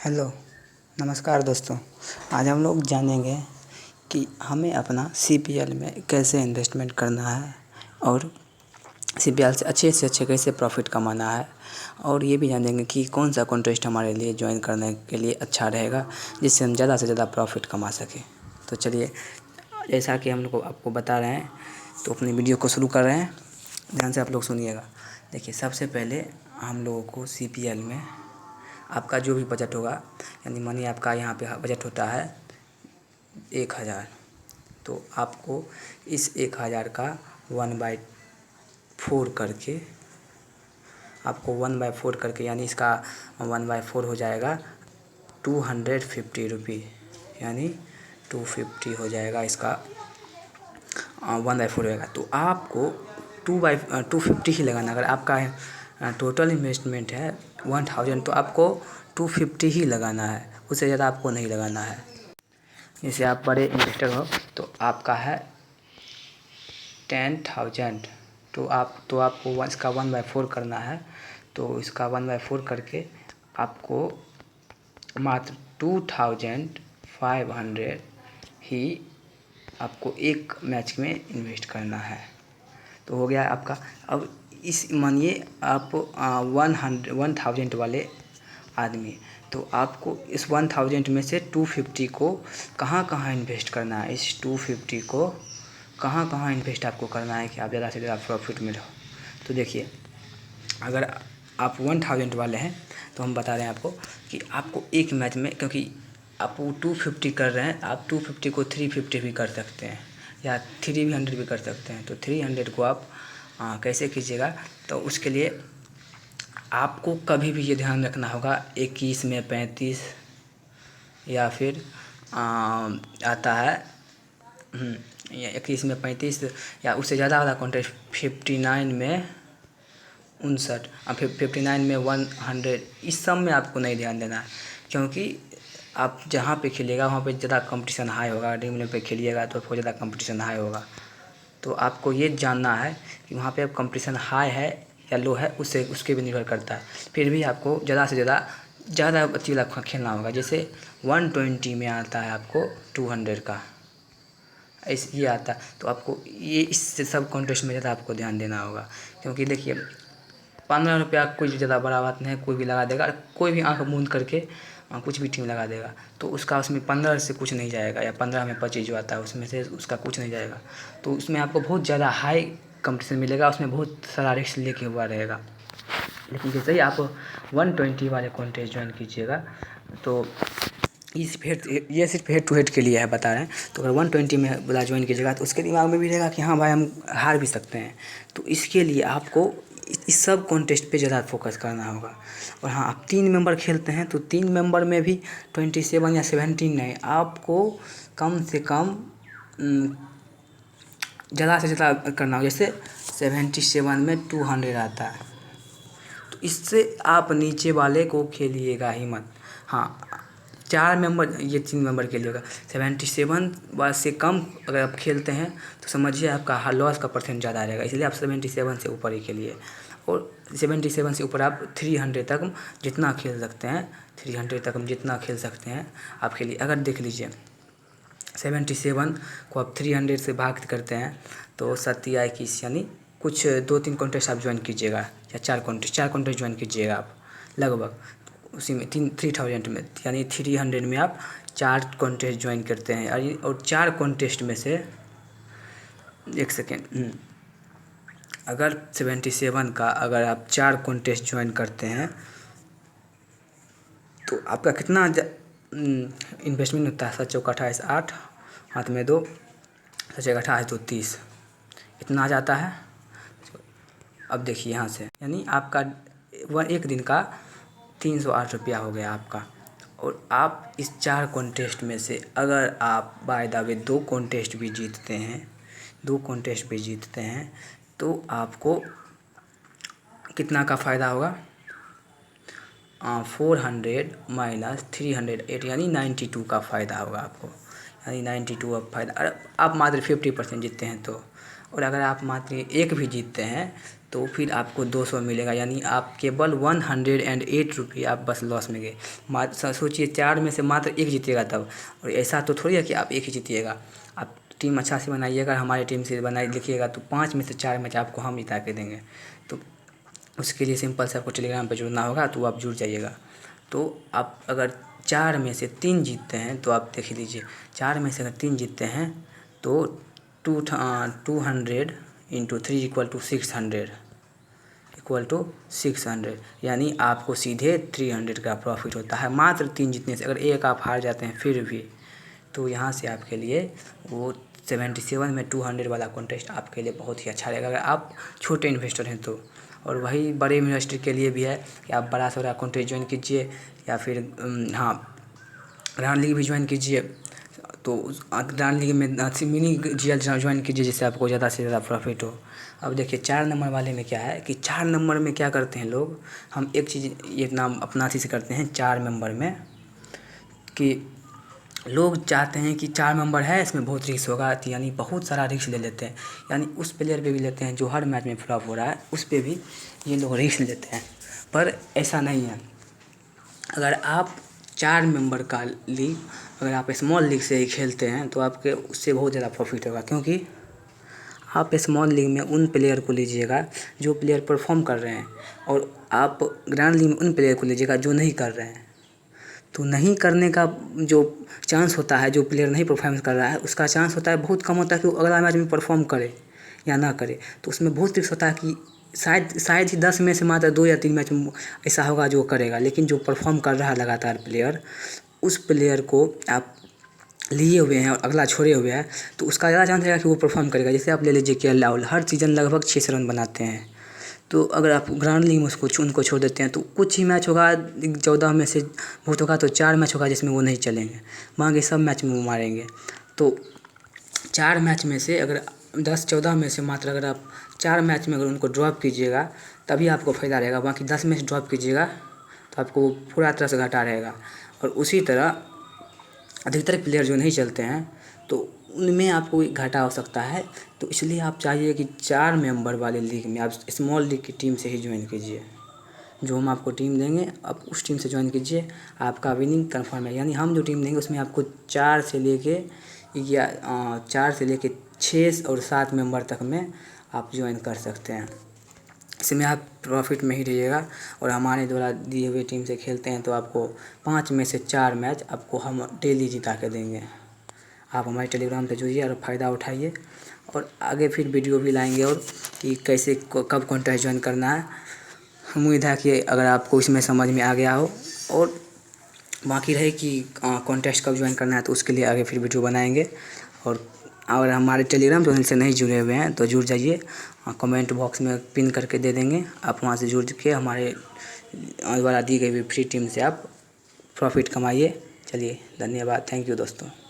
Hello, नमस्कार दोस्तों। आज हम लोग जानेंगे कि हमें अपना सीपीएल में कैसे इन्वेस्टमेंट करना है और सीपीएल से अच्छे कैसे प्रॉफिट कमाना है, और ये भी जानेंगे कि कौन सा कॉन्टेस्ट हमारे लिए ज्वाइन करने के लिए अच्छा रहेगा, जिससे हम ज़्यादा से ज़्यादा प्रॉफिट कमा सकें। तो चलिए, जैसा कि हम लोग आपको बता रहे हैं, तो अपनी वीडियो को शुरू कर रहे हैं। ध्यान से आप लोग सुनिएगा। देखिए, सबसे पहले हम लोगों को सीपीएल में आपका जो भी बजट होगा, यानी मानिए आपका यहाँ पे बजट होता है 1000, तो आपको इस 1000 का 1/4 करके, आपको 1/4 करके, यानी इसका 1/4 हो जाएगा 250 रुपये, यानी 250 हो जाएगा इसका 1/4 होगा। तो आपको 250 ही लगाना। अगर आपका टोटल इन्वेस्टमेंट है 1000, तो आपको 250 ही लगाना है, उससे ज़्यादा आपको नहीं लगाना है। जैसे आप बड़े इन्वेस्टर हो तो आपका है 10,000, तो आपको इसका 1/4 करना है। तो इसका 1/4 करके आपको मात्र 2500 ही आपको एक मैच में इन्वेस्ट करना है। तो हो गया आपका। अब इस मानिए आप 1000 वाले आदमी, तो आपको इस 1000 में से 250 को कहाँ कहाँ इन्वेस्ट करना है, इस 250 को कहाँ कहाँ इन्वेस्ट आपको करना है कि आप ज़्यादा से ज़्यादा प्रॉफिट में रहो। तो देखिए, अगर आप 1000 वाले हैं तो हम बता रहे हैं आपको कि आपको एक मैच में, क्योंकि आप 250 कर रहे हैं, आप 250 को 350 भी कर सकते हैं, या 300 भी कर सकते हैं। तो 300 को आप कैसे कीजिएगा, तो उसके लिए आपको कभी भी ये ध्यान रखना होगा 21 में 35, या फिर आता है या 21 में 35, या उससे ज़्यादा वाला कॉन्टेस्ट 59 में 59, 59 में 100, इस सब में आपको नहीं ध्यान देना है, क्योंकि आप जहाँ पे खेलिएगा वहाँ पे ज़्यादा कंपटीशन हाई होगा। ड्रीम इलेवन पे खेलिएगा तो आपको ज़्यादा कंपटीशन हाई होगा। तो आपको ये जानना है कि वहाँ पे कंपटीशन हाई है या लो है, उससे उसके भी निर्भर करता है। फिर भी आपको ज़्यादा से ज़्यादा अच्छी वाला खेलना होगा। जैसे 120 में आता है आपको 200 का, ऐसे ये आता है। तो आपको ये इससे सब कॉन्टेस्ट में ज़्यादा आपको ध्यान देना होगा, क्योंकि देखिए 15 रुपया कोई ज़्यादा बड़ा बात नहीं है, कोई भी लगा देगा, कोई भी आँख मूंद करके कुछ भी टीम लगा देगा, तो उसका उसमें 15 से कुछ नहीं जाएगा, या 15 में 25 जो आता है उसमें से उसका कुछ नहीं जाएगा। तो उसमें आपको बहुत ज़्यादा हाई कंपटीशन मिलेगा, उसमें बहुत सारा रिस्क लेके हुआ रहेगा। लेकिन जैसे ही आप 120 वाले कॉन्टेस्ट ज्वाइन कीजिएगा, तो ये सिर्फ हेड टू हेड के लिए है, बता रहे हैं। तो अगर 120 में वाला ज्वाइन कीजिएगा तो उसके दिमाग में भी रहेगा कि हाँ भाई, हम हार भी सकते हैं। तो इसके लिए आपको इस सब कॉन्टेस्ट पे ज़्यादा फोकस करना होगा। और हाँ, आप 3 मेंबर खेलते हैं तो 3 मेंबर में भी 27 या 17 नहीं, आपको कम से कम ज़्यादा से ज़्यादा करना होगा। जैसे 77 में 200 आता है, तो इससे आप नीचे वाले को खेलिएगा ही मत। हाँ, 4 मेंबर, ये 3 मेंबर के लिए होगा। 77 वाला से कम अगर आप खेलते हैं तो समझिए आपका लॉस का परसेंट ज़्यादा रहेगा, इसलिए आप 77 से ऊपर ही खेलिए। और 77 से ऊपर आप 300 तक जितना खेल सकते हैं, 300 तक हम जितना खेल सकते हैं आप खेलिए। अगर देख लीजिए 77 को आप 300 से भाग करते हैं तो 7 या 21, यानी कुछ 2-3 कॉन्टेस्ट आप ज्वाइन कीजिएगा, या 4 कॉन्टेस्ट ज्वाइन कीजिएगा आप लगभग उसी में 3000 में, यानी 300 में आप 4 कॉन्टेस्ट ज्वाइन करते हैं। और 4 कॉन्टेस्ट में से एक सेकेंड, अगर 77 का अगर आप 4 कॉन्टेस्ट ज्वाइन करते हैं तो आपका कितना इन्वेस्टमेंट होता है। 7 चौका 28, 8 हाथ में 2, 7 एक 28, 2 30, इतना आ जाता है। अब देखिए यहाँ से, यानी आपका एक दिन का 308 रुपया हो गया आपका। और आप इस 4 कॉन्टेस्ट में से अगर आप बाय द वे 2 कॉन्टेस्ट भी जीतते हैं, 2 कॉन्टेस्ट भी जीतते हैं, तो आपको कितना का फ़ायदा होगा, 400 माइनस 308, यानी 92 का फ़ायदा होगा आपको, यानी 92 फ़ायदा। अगर आप मात्र 50% जीतते हैं तो, और अगर आप मात्र एक भी जीतते हैं तो फिर आपको 200 मिलेगा, यानी आप केवल 108 रुपये आप बस लॉस में गए। सोचिए 4 में से मात्र एक जीतिएगा तब, और ऐसा तो थोड़ी है कि आप एक ही जीतिएगा। आप टीम अच्छा से बनाइएगा, हमारी टीम से बनाई लिखिएगा तो 5 में से 4 मैच आपको हम जिता के देंगे। तो उसके लिए सिंपल से आपको टेलीग्राम पे जुड़ना होगा, तो आप जुड़ जाइएगा। तो आप अगर 4 में से 3 जीतते हैं तो आप देख लीजिए, 4 में से अगर 3 जीतते हैं तो 200 इंटू 3 इक्वल टू 600, यानी आपको सीधे 300 का प्रॉफिट होता है मात्र 3 जीतने से। अगर एक आप हार जाते हैं फिर भी, तो यहाँ से आपके लिए वो 77 में 200 वाला कॉन्टेस्ट आपके लिए बहुत ही अच्छा रहेगा, अगर आप छोटे इन्वेस्टर हैं तो। और वही बड़े इन्वेस्टर के लिए भी है कि आप बड़ा से बड़ा कॉन्टेस्ट ज्वाइन कीजिए, या फिर हाँ ग्रांड लीग भी ज्वाइन कीजिए। तो ग्रांड लीग में मिनी जीएल ज्वाइन कीजिए, जिससे आपको ज़्यादा से ज़्यादा प्रॉफिट हो। अब देखिए 4 नंबर वाले में क्या है कि 4 नंबर में क्या करते हैं लोग, हम एक चीज़ ये नाम अपना से करते हैं 4 मेंबर में, कि लोग चाहते हैं कि 4 मेंबर है इसमें बहुत रिस्क होगा, तो यानी बहुत सारा रिस्क ले लेते हैं, यानी उस प्लेयर पे भी लेते हैं जो हर मैच में फ्लॉप हो रहा है, उस पे भी ये लोग रिस्क लेते हैं। पर ऐसा नहीं है। अगर आप 4 मेंबर का लीग, अगर आप स्मॉल लीग से ही खेलते हैं तो आपके उससे बहुत ज़्यादा प्रॉफिट होगा, क्योंकि आप स्मॉल लीग में उन प्लेयर को लीजिएगा जो प्लेयर परफॉर्म कर रहे हैं, और आप ग्रैंड लीग में उन प्लेयर को लीजिएगा जो नहीं कर रहे हैं। तो नहीं करने का जो चांस होता है, जो प्लेयर नहीं परफॉर्म कर रहा है उसका चांस होता है बहुत कम होता है कि वो अगला मैच में परफॉर्म करे या ना करे। तो उसमें बहुत रिस्क होता है कि शायद ही 10 में से मात्र 2 या 3 मैच में ऐसा होगा जो करेगा, लेकिन जो परफॉर्म कर रहा है लगातार प्लेयर, उस प्लेयर को आप लिए हुए हैं और अगला छोड़े हुए हैं, तो उसका ज़्यादा चांस रहेगा कि वो परफॉर्म करेगा। जैसे आप ले लीजिए केएल राहुल, हर सीज़न लगभग 6 रन बनाते हैं, तो अगर आप ग्रांड लीग में उनको छोड़ देते हैं तो कुछ ही मैच होगा, 14 में से बहुत होगा तो 4 मैच होगा जिसमें वो नहीं चलेंगे, बाकी सब मैच में वो मारेंगे। तो 4 मैच में से अगर 10-14 में से मात्र अगर आप 4 मैच में अगर उनको ड्रॉप कीजिएगा तभी आपको फ़ायदा रहेगा, बाकी 10 मैच ड्रॉप कीजिएगा तो आपको वो पूरा तरह से घाटा रहेगा। और उसी तरह अधिकतर प्लेयर जो नहीं चलते हैं तो उनमें आपको घाटा हो सकता है। तो इसलिए आप चाहिए कि 4 मेंबर वाले लीग में आप स्मॉल लीग की टीम से ही ज्वाइन कीजिए, जो हम आपको टीम देंगे आप उस टीम से ज्वाइन कीजिए, आपका विनिंग कंफर्म है। यानी हम जो टीम देंगे उसमें आपको 4 से लेके 6 और 7 मेंबर तक में आप ज्वाइन कर सकते हैं। इसमें आप प्रॉफिट में ही रहिएगा, और हमारे द्वारा दिए हुए टीम से खेलते हैं तो आपको 5 में से 4 मैच आपको हम डेली जिता के देंगे। आप हमारे टेलीग्राम पे जुड़िए और फ़ायदा उठाइए, और आगे फिर वीडियो भी लाएंगे और कि कैसे कब कॉन्टेस्ट ज्वाइन करना है। उम्मीद है कि अगर आपको इसमें समझ में आ गया हो, और बाकी रहे कि कॉन्टेस्ट कब ज्वाइन करना है तो उसके लिए आगे फिर वीडियो बनाएंगे। और अगर हमारे टेलीग्राम चैनल से नहीं जुड़े हुए हैं तो जुड़ जाइए, कमेंट बॉक्स में पिन करके दे देंगे, आप वहाँ से जुड़ के हमारे द्वारा दी गई हुई फ्री टीम से आप प्रॉफिट कमाइए। चलिए धन्यवाद, थैंक यू दोस्तों।